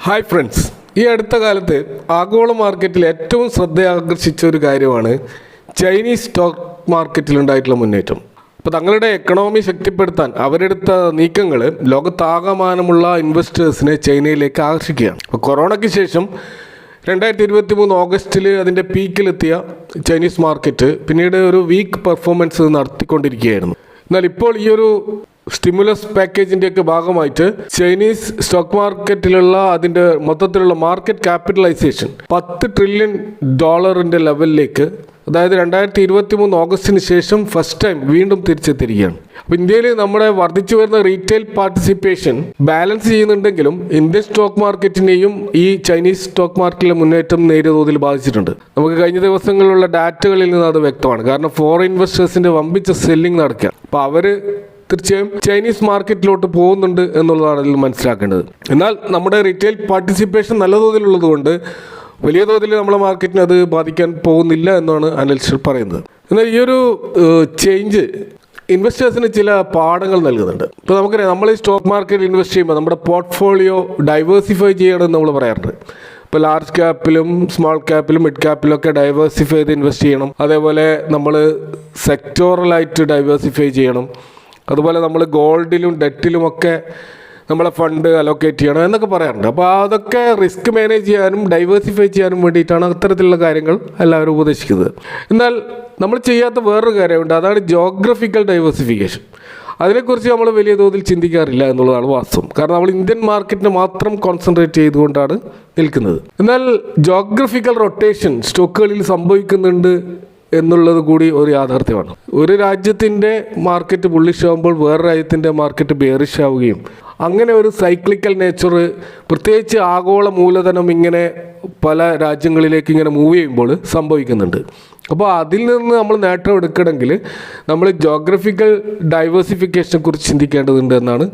Hi friends, ഈ അടുത്ത കാലത്ത് ആഗോള മാർക്കറ്റിൽ ഏറ്റവും ശ്രദ്ധയാകർഷിച്ച ഒരു കാര്യമാണ് ചൈനീസ് സ്റ്റോക്ക് മാർക്കറ്റിലുണ്ടായിട്ടുള്ള മുന്നേറ്റം. അപ്പോൾ തങ്ങളുടെ എക്കണോമി ശക്തിപ്പെടുത്താൻ അവരെടുത്ത നീക്കങ്ങൾ ലോകത്താകമാനമുള്ള ഇൻവെസ്റ്റേഴ്സിനെ ചൈനയിലേക്ക് ആകർഷിക്കുകയാണ്. അപ്പോൾ കൊറോണയ്ക്ക് ശേഷം 2023 ഓഗസ്റ്റിൽ അതിൻ്റെ പീക്കിലെത്തിയ ചൈനീസ് മാർക്കറ്റ് പിന്നീട് ഒരു വീക്ക് പെർഫോമൻസ് നടത്തിക്കൊണ്ടിരിക്കുകയായിരുന്നു. എന്നാൽ ഇപ്പോൾ ഈ ഒരു സ്റ്റിമുലസ് പാക്കേജിൻ്റെയൊക്കെ ഭാഗമായിട്ട് ചൈനീസ് സ്റ്റോക്ക് മാർക്കറ്റിലുള്ള അതിൻ്റെ മൊത്തത്തിലുള്ള മാർക്കറ്റ് ക്യാപിറ്റലൈസേഷൻ $10 ട്രില്യൺ ലെവലിലേക്ക്, അതായത് 2023 ഓഗസ്റ്റിന് ശേഷം ഫസ്റ്റ് ടൈം വീണ്ടും തിരിച്ചെത്തിയിരിക്കുകയാണ്. അപ്പോൾ ഇന്ത്യയിൽ നമ്മുടെ വർദ്ധിച്ചു വരുന്ന റീറ്റെയിൽ പാർട്ടിസിപ്പേഷൻ ബാലൻസ് ചെയ്യുന്നുണ്ടെങ്കിലും ഇന്ത്യൻ സ്റ്റോക്ക് മാർക്കറ്റിനെയും ഈ ചൈനീസ് സ്റ്റോക്ക് മാർക്കറ്റിലെ മുന്നേറ്റം നേരിയ തോതിൽ ബാധിച്ചിട്ടുണ്ട്. നമുക്ക് കഴിഞ്ഞ ദിവസങ്ങളിലുള്ള ഡാറ്റകളിൽ നിന്ന് അത് വ്യക്തമാണ്. കാരണം ഫോറിൻ ഇൻവെസ്റ്റേഴ്സിൻ്റെ വമ്പിച്ച സെല്ലിംഗ് നടക്കുക. അപ്പോൾ അവർ തീർച്ചയായും ചൈനീസ് മാർക്കറ്റിലോട്ട് പോകുന്നുണ്ട് എന്നുള്ളതാണ് ഇതിൽ മനസ്സിലാക്കേണ്ടത്. എന്നാൽ നമ്മുടെ റീറ്റെയിൽ പാർട്ടിസിപ്പേഷൻ നല്ല തോതിലുള്ളത് കൊണ്ട് വലിയ തോതിൽ നമ്മളെ മാർക്കറ്റിനെ അത് ബാധിക്കാൻ പോകുന്നില്ല എന്നാണ് അനലിസ്റ്റുകൾ പറയുന്നത്. എന്നാൽ ഈ ഒരു ചേഞ്ച് ഇൻവെസ്റ്റേഴ്സിന് ചില പാഠങ്ങൾ നൽകുന്നുണ്ട്. ഇപ്പോൾ നമുക്കറിയാം, നമ്മൾ ഈ സ്റ്റോക്ക് മാർക്കറ്റിൽ ഇൻവെസ്റ്റ് ചെയ്യുമ്പോൾ നമ്മുടെ പോർട്ട്ഫോളിയോ ഡൈവേഴ്സിഫൈ ചെയ്യണമെന്ന് നമ്മൾ പറയാറുണ്ട്. ഇപ്പോൾ ലാർജ് ക്യാപ്പിലും സ്മോൾ ക്യാപ്പിലും മിഡ് ക്യാപ്പിലും ഒക്കെ ഡൈവേഴ്സിഫൈ ചെയ്ത് ഇൻവെസ്റ്റ് ചെയ്യണം. അതേപോലെ നമ്മൾ സെക്ടോറലായിട്ട് ഡൈവേഴ്സിഫൈ ചെയ്യണം. അതുപോലെ നമ്മൾ ഗോൾഡിലും ഡെറ്റിലുമൊക്കെ നമ്മളെ ഫണ്ട് അലോക്കേറ്റ് ചെയ്യണം എന്നൊക്കെ പറയാറുണ്ട്. അപ്പോൾ അതൊക്കെ റിസ്ക് മാനേജ് ചെയ്യാനും ഡൈവേഴ്സിഫൈ ചെയ്യാനും വേണ്ടിയിട്ടാണ് അത്തരത്തിലുള്ള കാര്യങ്ങൾ എല്ലാവരും ഉപദേശിക്കുന്നത്. എന്നാൽ നമ്മൾ ചെയ്യാത്ത വേറൊരു കാര്യമുണ്ട്, അതാണ് ജോഗ്രഫിക്കൽ ഡൈവേഴ്സിഫിക്കേഷൻ. അതിനെക്കുറിച്ച് നമ്മൾ വലിയ തോതിൽ ചിന്തിക്കാറില്ല എന്നുള്ളതാണ് വാസ്തവം. കാരണം നമ്മൾ ഇന്ത്യൻ മാർക്കറ്റിനെ മാത്രം കോൺസെൻട്രേറ്റ് ചെയ്തുകൊണ്ടാണ് നിൽക്കുന്നത്. എന്നാൽ ജോഗ്രഫിക്കൽ റൊട്ടേഷൻ സ്റ്റോക്കുകളിൽ സംഭവിക്കുന്നുണ്ട് എന്നുള്ളത് കൂടി ഒരു യാഥാർത്ഥ്യമാണ്. ഒരു രാജ്യത്തിൻ്റെ മാർക്കറ്റ് ബുള്ളിഷ് ആകുമ്പോൾ വേറെ രാജ്യത്തിൻ്റെ മാർക്കറ്റ് ബെയറിഷ് ആവുകയും അങ്ങനെ ഒരു സൈക്ലിക്കൽ നേച്ചർ, പ്രത്യേകിച്ച് ആഗോള മൂലധനം ഇങ്ങനെ പല രാജ്യങ്ങളിലേക്ക് ഇങ്ങനെ മൂവ് ചെയ്യുമ്പോൾ സംഭവിക്കുന്നുണ്ട്. അപ്പോൾ അതിൽ നിന്ന് നമ്മൾ നേട്ടം എടുക്കണമെങ്കിൽ നമ്മൾ ജോഗ്രഫിക്കൽ ഡൈവേഴ്സിഫിക്കേഷനെ കുറിച്ച് ചിന്തിക്കേണ്ടതുണ്ട് എന്നാണ്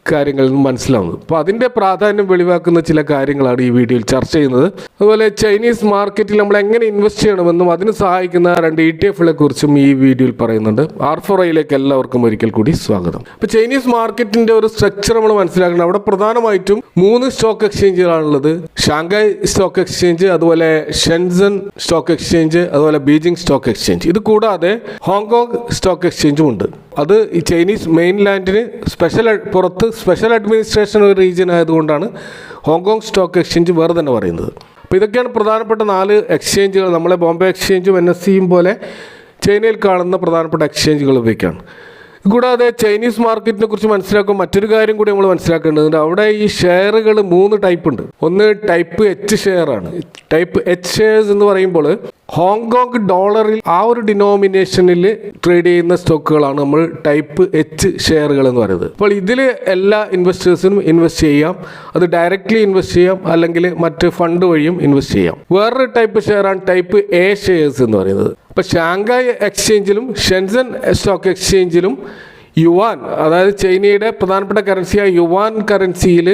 കാര്യങ്ങളിൽ നിന്ന് മനസ്സിലാവുന്നത്. അപ്പോൾ അതിൻ്റെ പ്രാധാന്യം വെളിവാക്കുന്ന ചില കാര്യങ്ങളാണ് ഈ വീഡിയോയിൽ ചർച്ച ചെയ്യുന്നത്. അതുപോലെ ചൈനീസ് മാർക്കറ്റിൽ നമ്മൾ എങ്ങനെ ഇൻവെസ്റ്റ് ചെയ്യണമെന്നും അതിന് സഹായിക്കുന്ന 2 ETF-കളെ കുറിച്ചും ഈ വീഡിയോയിൽ പറയുന്നുണ്ട്. R4iലേക്ക് എല്ലാവർക്കും ഒരിക്കൽ കൂടി സ്വാഗതം. ഇപ്പോൾ ചൈനീസ് മാർക്കറ്റിൻ്റെ ഒരു സ്ട്രക്ചർ നമ്മൾ മനസ്സിലാക്കണം. അവിടെ പ്രധാനമായിട്ടും 3 സ്റ്റോക്ക് എക്സ്ചേഞ്ചുകളാണുള്ളത്. ഷാങ്ഹായ് സ്റ്റോക്ക് എക്സ്ചേഞ്ച്, അതുപോലെ ഷെൻസൺ സ്റ്റോക്ക് എക്സ്ചേഞ്ച്, അതുപോലെ ബീജിംഗ് സ്റ്റോക്ക് എക്സ്ചേഞ്ച്. ഇത് കൂടാതെ ഹോങ്കോങ് സ്റ്റോക്ക് എക്സ്ചേഞ്ചും ഉണ്ട്. അത് ഈ ചൈനീസ് മെയിൻലാൻഡിന് പുറത്ത് സ്പെഷ്യൽ അഡ്മിനിസ്ട്രേഷൻ ഒരു റീജിയൻ ആയതുകൊണ്ടാണ് ഹോങ്കോങ് സ്റ്റോക്ക് എക്സ്ചേഞ്ച് വേറെ തന്നെ പറയുന്നത്. അപ്പോൾ ഇതൊക്കെയാണ് പ്രധാനപ്പെട്ട 4 എക്സ്ചേഞ്ചുകൾ. നമ്മളെ ബോംബെ എക്സ്ചേഞ്ചും NSEയും പോലെ ചൈനയിൽ കാണുന്ന പ്രധാനപ്പെട്ട എക്സ്ചേഞ്ചുകൾ ഇവയ്ക്കാണ്. കൂടാതെ ചൈനീസ് മാർക്കറ്റിനെ കുറിച്ച് മനസ്സിലാക്കുമ്പോൾ മറ്റൊരു കാര്യം കൂടി നമ്മൾ മനസ്സിലാക്കേണ്ടതുണ്ട്. അവിടെ ഈ ഷെയറുകൾ 3 ടൈപ്പ് ഉണ്ട്. ഒന്ന് ടൈപ്പ് H ഷെയറാണ്. ടൈപ്പ് H ഷെയർസ് എന്ന് പറയുമ്പോൾ ഹോങ്കോങ് ഡോളറിൽ ആ ഒരു ഡിനോമിനേഷനിൽ ട്രേഡ് ചെയ്യുന്ന സ്റ്റോക്കുകളാണ് നമ്മൾ ടൈപ്പ് H ഷെയറുകൾ എന്ന് പറയുന്നത്. അപ്പോൾ ഇതിൽ എല്ലാ ഇൻവെസ്റ്റേഴ്സിനും ഇൻവെസ്റ്റ് ചെയ്യാം. അത് ഡയറക്റ്റ്ലി ഇൻവെസ്റ്റ് ചെയ്യാം, അല്ലെങ്കിൽ മറ്റ് ഫണ്ട് വഴിയും ഇൻവെസ്റ്റ് ചെയ്യാം. വേറൊരു ടൈപ്പ് ഷെയറാണ് ടൈപ്പ് A ഷെയർസ് എന്ന് പറയുന്നത്. ഇപ്പോൾ ഷാങ്ഹായ് എക്സ്ചേഞ്ചിലും ഷെൻസൺ സ്റ്റോക്ക് എക്സ്ചേഞ്ചിലും യുവാൻ, അതായത് ചൈനയുടെ പ്രധാനപ്പെട്ട കറൻസിയായ യുവാൻ കറൻസിയിൽ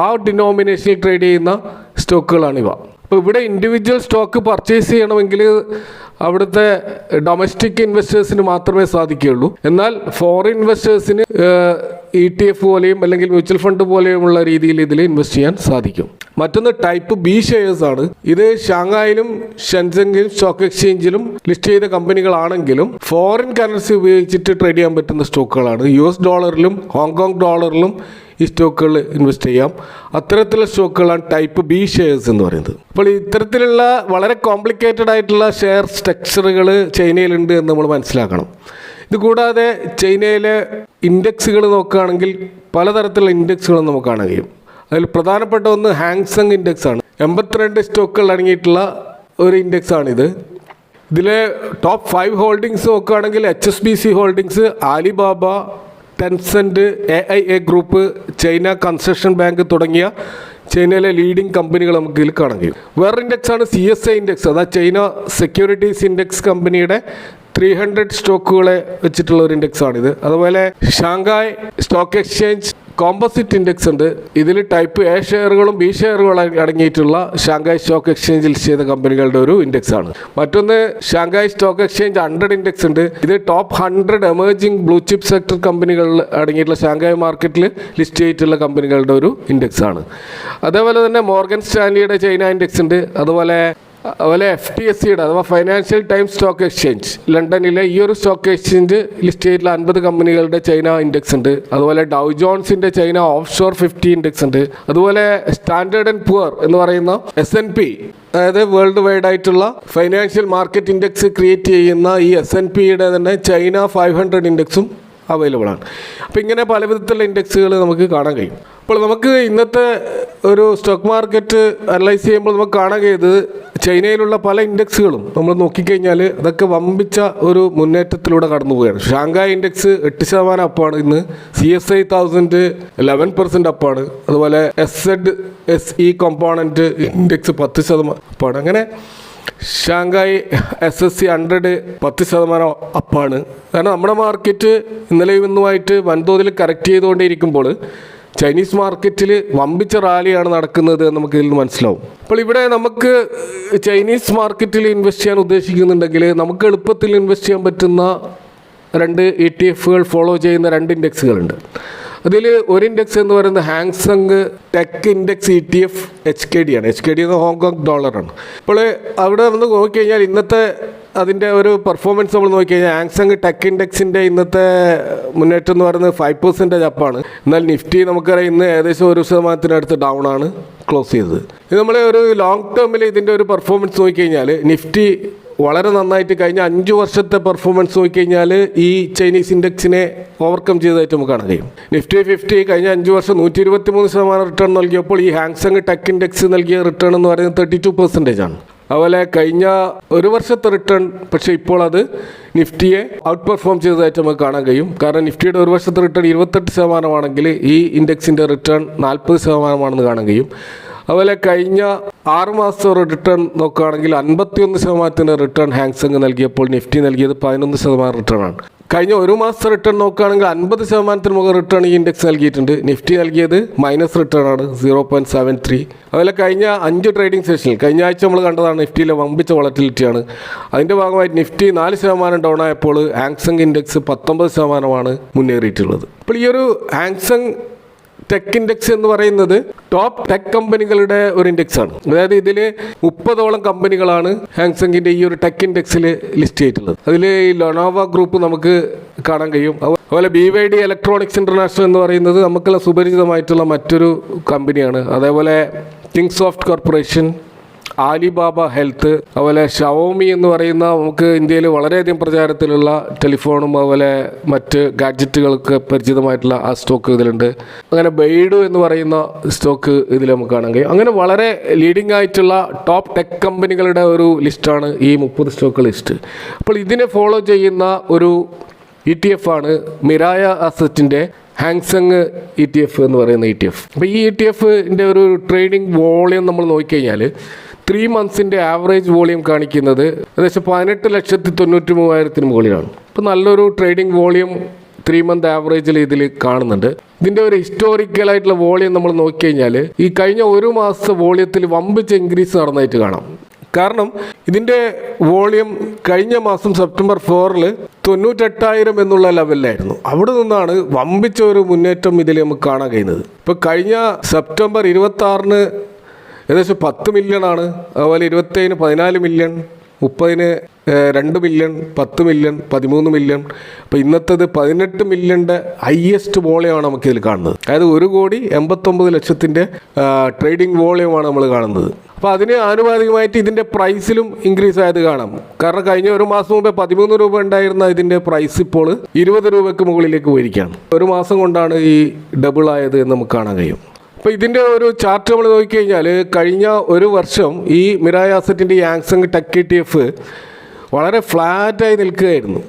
ആ ഡിനോമിനേഷനിൽ ട്രേഡ് ചെയ്യുന്ന സ്റ്റോക്കുകളാണിവ. അപ്പോൾ ഇവിടെ ഇൻഡിവിജ്വൽ സ്റ്റോക്ക് പർച്ചേസ് ചെയ്യണമെങ്കിൽ അവിടുത്തെ ഡൊമസ്റ്റിക് ഇൻവെസ്റ്റേഴ്സിന് മാത്രമേ സാധിക്കുകയുള്ളൂ. എന്നാൽ ഫോറിൻ ഇൻവെസ്റ്റേഴ്സിന് ETF പോലെയും അല്ലെങ്കിൽ മ്യൂച്വൽ ഫണ്ട് പോലെയുമുള്ള രീതിയിൽ ഇതിൽ ഇൻവെസ്റ്റ് ചെയ്യാൻ സാധിക്കും. മറ്റൊന്ന് ടൈപ്പ് B ഷെയർസ് ആണ്. ഇത് ഷാങ്ഹായിലും ഷെൻസങ്ങിലും സ്റ്റോക്ക് എക്സ്ചേഞ്ചിലും ലിസ്റ്റ് ചെയ്ത കമ്പനികളാണെങ്കിലും ഫോറിൻ കറൻസി ഉപയോഗിച്ചിട്ട് ട്രേഡ് ചെയ്യാൻ പറ്റുന്ന സ്റ്റോക്കുകളാണ്. US ഡോളറിലും ഹോങ്കോങ് ഡോളറിലും ഈ സ്റ്റോക്കുകൾ ഇൻവെസ്റ്റ് ചെയ്യാം. അത്തരത്തിലുള്ള സ്റ്റോക്കുകളാണ് ടൈപ്പ് B ഷെയർസ് എന്ന് പറയുന്നത്. അപ്പോൾ ഇത്തരത്തിലുള്ള വളരെ കോംപ്ലിക്കേറ്റഡ് ആയിട്ടുള്ള ഷെയർ സ്ട്രക്ചറുകൾ ചൈനയിലുണ്ട് എന്ന് നമ്മൾ മനസ്സിലാക്കണം. ഇത് കൂടാതെ ചൈനയിലെ ഇൻഡെക്സുകൾ നോക്കുകയാണെങ്കിൽ പലതരത്തിലുള്ള ഇൻഡെക്സുകൾ നമുക്ക് കാണാൻ കഴിയും. അതിൽ പ്രധാനപ്പെട്ട ഒന്ന് ഹാങ്സങ് ഇൻഡെക്സ് ആണ്. 82 സ്റ്റോക്കുകൾ അടങ്ങിയിട്ടുള്ള ഒരു ഇൻഡെക്സ് ആണിത്. ഇതിലെ ടോപ്പ് 5 ഹോൾഡിങ്സ് നോക്കുകയാണെങ്കിൽ HSBC holdings, Alibaba, Tencent, AIA group, China construction bank തുടങ്ങിയ ചൈനയിലെ ലീഡിംഗ് കമ്പനികൾ നമുക്ക് ഇതിൽ കാണാൻ കഴിയും. വേറൊരു ഇൻഡെക്സാണ് CSI ഇൻഡെക്സ്. അതായത് ചൈന സെക്യൂരിറ്റീസ് ഇൻഡെക്സ് കമ്പനിയുടെ 300 സ്റ്റോക്കുകളെ വെച്ചിട്ടുള്ള ഒരു ഇൻഡെക്സ് ആണിത്. അതുപോലെ Shanghai stock exchange composite index ഉണ്ട്. ഇതിൽ ടൈപ്പ് എ ഷെയറുകളും ബി ഷെയറുകളും അടങ്ങിയിട്ടുള്ള ഷാങ്ഹായ് സ്റ്റോക്ക് എക്സ്ചേഞ്ചിൽ ലിസ്റ്റ് ചെയ്ത കമ്പനികളുടെ ഒരു ഇൻഡെക്സ് ആണ്. മറ്റൊന്ന് ഷാങ്ഹായ് സ്റ്റോക്ക് എക്സ്ചേഞ്ച് 100 ഇൻഡെക്സ് ഉണ്ട്. ഇത് top 100 emerging blue chip sector കമ്പനികൾ അടങ്ങിയിട്ടുള്ള ഷാങ്ഹായ് മാർക്കറ്റിൽ ലിസ്റ്റ് ചെയ്തിട്ടുള്ള കമ്പനികളുടെ ഒരു ഇൻഡെക്സ് ആണ്. അതേപോലെ തന്നെ മോർഗൻ സ്റ്റാൻലിയുടെ ചൈന ഇൻഡെക്സ് ഉണ്ട്. അതുപോലെ FTSEയുടെ അഥവാ ഫൈനാൻഷ്യൽ ടൈംസ് സ്റ്റോക്ക് എക്സ്ചേഞ്ച് ലണ്ടനിലെ ഈ ഒരു സ്റ്റോക്ക് എക്സ്ചേഞ്ച് ലിസ്റ്റ് ചെയ്തിട്ടുള്ള 50 കമ്പനികളുടെ ചൈന ഇൻഡെക്സ് ഉണ്ട്. അതുപോലെ ഡൗ ജോൺസിന്റെ ചൈന ഓഫ് ഷോർ 50 ഇൻഡെക്സ് ഉണ്ട്. അതുപോലെ സ്റ്റാൻഡേർഡ് ആൻഡ് പുവർ എന്ന് പറയുന്ന S&P, അതായത് വേൾഡ് വൈഡ് ആയിട്ടുള്ള ഫൈനാൻഷ്യൽ മാർക്കറ്റ് ഇൻഡെക്സ് ക്രിയേറ്റ് ചെയ്യുന്ന ഈ S&Pയുടെ തന്നെ ചൈന 500 ഇൻഡെക്സും അവൈലബിൾ ആണ്. അപ്പോൾ ഇങ്ങനെ പല വിധത്തിലുള്ള ഇൻഡെക്സുകൾ നമുക്ക് കാണാൻ കഴിയും. അപ്പോൾ നമുക്ക് ഇന്നത്തെ ഒരു സ്റ്റോക്ക് മാർക്കറ്റ് അനലൈസ് ചെയ്യുമ്പോൾ നമുക്ക് കാണാൻ കഴിയുന്നത് ചൈനയിലുള്ള പല ഇൻഡെക്സുകളും നമ്മൾ നോക്കിക്കഴിഞ്ഞാൽ അതൊക്കെ വമ്പിച്ച ഒരു മുന്നേറ്റത്തിലൂടെ കടന്നു പോവുകയാണ്. ഷാങ്ഹായ് ഇൻഡെക്സ് 8% അപ്പാണ് ഇന്ന്. CSI 1000 11% അപ്പാണ്. അതുപോലെ SZSE കോമ്പോണൻറ്റ് ഇൻഡെക്സ് 10% അപ്പാണ്. അങ്ങനെ ഷാങ്ഹായ് SSE 100 10% അപ്പാണ്. കാരണം നമ്മുടെ മാർക്കറ്റ് ഇന്നലെയും ഇന്നുമായിട്ട് വൻതോതിൽ കറക്റ്റ് ചെയ്തുകൊണ്ടേയിരിക്കുമ്പോൾ ചൈനീസ് മാർക്കറ്റിൽ വമ്പിച്ച റാലിയാണ് നടക്കുന്നത് എന്ന് നമുക്ക് ഇതിൽ നിന്ന് മനസ്സിലാവും. അപ്പോൾ ഇവിടെ നമുക്ക് ചൈനീസ് മാർക്കറ്റിൽ ഇൻവെസ്റ്റ് ചെയ്യാൻ ഉദ്ദേശിക്കുന്നുണ്ടെങ്കിൽ നമുക്ക് എളുപ്പത്തിൽ ഇൻവെസ്റ്റ് ചെയ്യാൻ പറ്റുന്ന 2 ETFകൾ ഫോളോ ചെയ്യുന്ന 2 ഇൻഡെക്സുകളുണ്ട്. അതിൽ ഒരു ഇൻഡെക്സ് എന്ന് പറയുന്നത് ഹാങ്സങ് ടെക് ഇൻഡെക്സ് ETF HKD ആണ്. HKD എന്ന ഹോങ്കോങ് ഡോളറാണ്. അപ്പോൾ അവിടെ വന്ന് നോക്കിക്കഴിഞ്ഞാൽ ഇന്നത്തെ അതിൻ്റെ ഒരു പെർഫോമൻസ് നമ്മൾ നോക്കിക്കഴിഞ്ഞാൽ ഹാങ്സങ് ടെക് ഇൻഡെക്സിൻ്റെ ഇന്നത്തെ മുന്നേറ്റം എന്ന് പറയുന്നത് 5% അപ്പാണ്. എന്നാൽ നിഫ്റ്റി നമുക്കറിയാം ഇന്ന് ഏകദേശം 1% ഡൗൺ ആണ് ക്ലോസ് ചെയ്തത്. ഇത് നമ്മൾ ഒരു ലോങ് ടേമിൽ ഇതിൻ്റെ ഒരു പെർഫോമൻസ് നോക്കിക്കഴിഞ്ഞാൽ നിഫ്റ്റി വളരെ നന്നായിട്ട് കഴിഞ്ഞ 5 വർഷത്തെ പെർഫോമൻസ് നോക്കിക്കഴിഞ്ഞാൽ ഈ ചൈനീസ് ഇൻഡെക്സിനെ ഓവർകം ചെയ്തതായിട്ട് നമുക്ക് കാണാൻ കഴിയും. നിഫ്റ്റി 50 കഴിഞ്ഞ 5 വർഷം 123% റിട്ടേൺ നൽകിയപ്പോൾ ഈ ഹാങ്സങ് ടെക് ഇൻഡെക്സ് നൽകിയ റിട്ടേൺ എന്ന് പറയുന്നത് 32% ആണ്. അതുപോലെ കഴിഞ്ഞ ഒരു വർഷത്തെ റിട്ടേൺ പക്ഷേ ഇപ്പോൾ അത് നിഫ്റ്റിയെ ഔട്ട് പെർഫോം ചെയ്തതായിട്ട് നമുക്ക് കാണാൻ കഴിയും. കാരണം നിഫ്റ്റിയുടെ ഒരു വർഷത്തെ റിട്ടേൺ 28% ആണെങ്കിൽ ഈ ഇൻഡെക്സിൻ്റെ റിട്ടേൺ 40% കാണാൻ കഴിയും. അതുപോലെ കഴിഞ്ഞ 6 മാസത്തെ റിട്ടേൺ നോക്കുകയാണെങ്കിൽ 51% റിട്ടേൺ ഹാങ്സങ് നൽകിയപ്പോൾ നിഫ്റ്റി നൽകിയത് 11% റിട്ടേൺ ആണ്. കഴിഞ്ഞ ഒരു മാസത്തെ റിട്ടേൺ നോക്കുകയാണെങ്കിൽ 50% മുകളിൽ റിട്ടേൺ ഈ ഇൻഡെക്സ് നൽകിയിട്ടുണ്ട്. നിഫ്റ്റി നൽകിയത് മൈനസ് റിട്ടേൺ ആണ് 0.73. അതുപോലെ കഴിഞ്ഞ 5 ട്രേഡിംഗ് സെഷനിൽ കഴിഞ്ഞ ആഴ്ച നമ്മൾ കണ്ടതാണ് നിഫ്റ്റിയിലെ വമ്പിച്ച വോളറ്റിലിറ്റിയാണ്. അതിൻ്റെ ഭാഗമായിട്ട് നിഫ്റ്റി 4% ഡൗൺ ആയപ്പോൾ ഹാങ്സങ് ഇൻഡെക്സ് 19% മുന്നേറിയിട്ടുള്ളത്. അപ്പോൾ ഈ ഒരു ഹാങ്സങ് ടെക് ഇൻഡെക്സ് എന്ന് പറയുന്നത് ടോപ്പ് ടെക് കമ്പനികളുടെ ഒരു ഇൻഡെക്സ് ആണ്. അതായത് ഇതിൽ 30ഓളം കമ്പനികളാണ് ഹാങ്സങ്ങിൻ്റെ ഈ ഒരു ടെക് ഇൻഡെക്സിൽ ലിസ്റ്റ് ചെയ്തിട്ടുള്ളത്. അതിൽ ഈ ലൊനോവ ഗ്രൂപ്പ് നമുക്ക് കാണാൻ കഴിയും. അതുപോലെ BYD ഇലക്ട്രോണിക്സ് ഇൻ്റർനാഷണൽ എന്ന് പറയുന്നത് നമുക്കുള്ള സുപരിചിതമായിട്ടുള്ള മറ്റൊരു കമ്പനിയാണ്. അതേപോലെ കിങ്സോഫ്റ്റ് കോർപ്പറേഷൻ, ആലിബാബ ഹെൽത്ത്, അതുപോലെ ഷവോമി എന്ന് പറയുന്ന നമുക്ക് ഇന്ത്യയിൽ വളരെയധികം പ്രചാരത്തിലുള്ള ടെലിഫോണും അതുപോലെ മറ്റ് ഗാഡ്ജറ്റുകൾക്ക് പരിചിതമായിട്ടുള്ള ആ സ്റ്റോക്ക് ഇതിലുണ്ട്. അങ്ങനെ ബെയ്ഡു എന്ന് പറയുന്ന സ്റ്റോക്ക് ഇതിൽ നമുക്ക് കാണാൻ കഴിയും. അങ്ങനെ വളരെ ലീഡിംഗ് ആയിട്ടുള്ള ടോപ്പ് ടെക് കമ്പനികളുടെ ഒരു ലിസ്റ്റാണ് ഈ 30 സ്റ്റോക്ക് ലിസ്റ്റ്. അപ്പോൾ ഇതിനെ ഫോളോ ചെയ്യുന്ന ഒരു ETF ആണ് മിറായ അസറ്റിൻ്റെ ഹാങ്സങ് ETF എന്ന് പറയുന്ന ETF. അപ്പോൾ ഈ ETFൻ്റെ ഒരു ട്രേഡിംഗ് വോളിയം നമ്മൾ നോക്കിക്കഴിഞ്ഞാൽ 3 മന്ത്സിൻ്റെ ആവറേജ് വോളിയം കാണിക്കുന്നത് ഏകദേശം 18,93,000 മുകളിലാണ്. ഇപ്പോൾ നല്ലൊരു ട്രേഡിംഗ് വോളിയം 3 മന്ത് ആവറേജിൽ ഇതിൽ കാണുന്നുണ്ട്. ഇതിൻ്റെ ഒരു ഹിസ്റ്റോറിക്കലായിട്ടുള്ള വോളിയം നമ്മൾ നോക്കിക്കഴിഞ്ഞാൽ ഈ കഴിഞ്ഞ ഒരു മാസത്തെ വോളിയത്തിൽ വമ്പിച്ച ഇൻക്രീസ് നടന്നതായിട്ട് കാണാം. കാരണം ഇതിൻ്റെ വോളിയം കഴിഞ്ഞ മാസം സെപ്റ്റംബർ 4 98,000 എന്നുള്ള ലെവലിലായിരുന്നു. അവിടെ നിന്നാണ് വമ്പിച്ച ഒരു മുന്നേറ്റം ഇതിൽ നമുക്ക് കാണാൻ കഴിയുന്നത്. ഇപ്പോൾ കഴിഞ്ഞ സെപ്റ്റംബർ 26 ഏകദേശം 10 മില്യണാണ്. അതുപോലെ 27 14 മില്യൺ, 30 2 മില്യൺ, 10 മില്യൺ, 13 മില്യൺ. അപ്പോൾ ഇന്നത്തേത് 18 മില്യൻ്റെ ഹയസ്റ്റ് വോളിയമാണ് നമുക്കിതിൽ കാണുന്നത്. അതായത് 1,89,00,000 ട്രേഡിംഗ് വോളിയമാണ് നമ്മൾ കാണുന്നത്. അപ്പോൾ അതിന് ആനുപാതികമായിട്ട് ഇതിൻ്റെ പ്രൈസിലും ഇൻക്രീസ് ആയത് കാണാം. കാരണം കഴിഞ്ഞ ഒരു മാസം മുമ്പേ 13 രൂപ ഉണ്ടായിരുന്ന ഇതിൻ്റെ പ്രൈസ് ഇപ്പോൾ 20 രൂപയ്ക്ക് മുകളിലേക്ക് പോയിരിക്കുകയാണ്. ഒരു മാസം കൊണ്ടാണ് ഈ ഡബിൾ ആയത് എന്ന് നമുക്ക് കാണാൻ കഴിയും. അപ്പോൾ ഇതിൻ്റെ ഒരു ചാർട്ട് നമ്മൾ നോക്കിക്കഴിഞ്ഞാൽ കഴിഞ്ഞ ഒരു വർഷം ഈ മിറായ അസറ്റിൻ്റെ ഈ ഹാങ്സങ് ടെക് ETF വളരെ ഫ്ലാറ്റായി നിൽക്കുകയായിരുന്നു.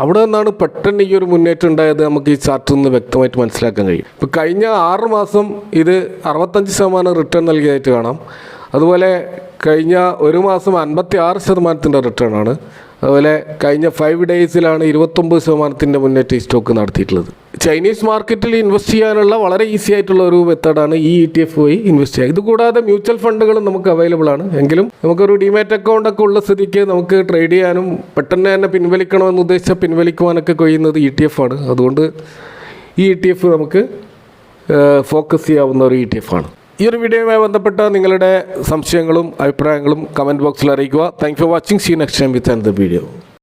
അവിടെ നിന്നാണ് പെട്ടെന്ന് ഈ ഒരു മുന്നേറ്റം ഉണ്ടായത് നമുക്ക് ഈ ചാർട്ടിൽ നിന്ന് വ്യക്തമായിട്ട് മനസ്സിലാക്കാൻ കഴിയും. ഇപ്പോൾ കഴിഞ്ഞ 6 മാസം ഇത് 65% റിട്ടേൺ നൽകിയതായിട്ട് കാണാം. അതുപോലെ കഴിഞ്ഞ ഒരു മാസം 56% റിട്ടേൺ ആണ്. അതുപോലെ കഴിഞ്ഞ 5 ഡേയ്സിലാണ് 29% മുന്നേറ്റം ഈ സ്റ്റോക്ക് നടത്തിയിട്ടുള്ളത്. ചൈനീസ് മാർക്കറ്റിൽ ഇൻവെസ്റ്റ് ചെയ്യാനുള്ള വളരെ ഈസി ആയിട്ടുള്ള ഒരു മെത്തേഡാണ് ഈ ETF വഴി ഇൻവെസ്റ്റ് ചെയ്യുക. ഇതുകൂടാതെ മ്യൂച്വൽ ഫണ്ടുകളും നമുക്ക് അവൈലബിൾ ആണ്. എങ്കിലും നമുക്കൊരു ഡിമാറ്റ് അക്കൗണ്ട് ഒക്കെ ഉള്ള സ്ഥിതിക്ക് നമുക്ക് ട്രേഡ് ചെയ്യാനും പെട്ടെന്ന് തന്നെ പിൻവലിക്കണമെന്ന് ഉദ്ദേശിച്ചാൽ പിൻവലിക്കുവാനൊക്കെ കഴിയുന്നത് ETF ആണ്. അതുകൊണ്ട് ഈ ETF നമുക്ക് ഫോക്കസ് ചെയ്യാവുന്ന ഒരു ETF ആണ്. ഈ ഒരു വീഡിയോയുമായി ബന്ധപ്പെട്ട നിങ്ങളുടെ സംശയങ്ങളും അഭിപ്രായങ്ങളും കമൻറ്റ് ബോക്സിൽ അറിയിക്കുക. Thank for watching. See next time with another video.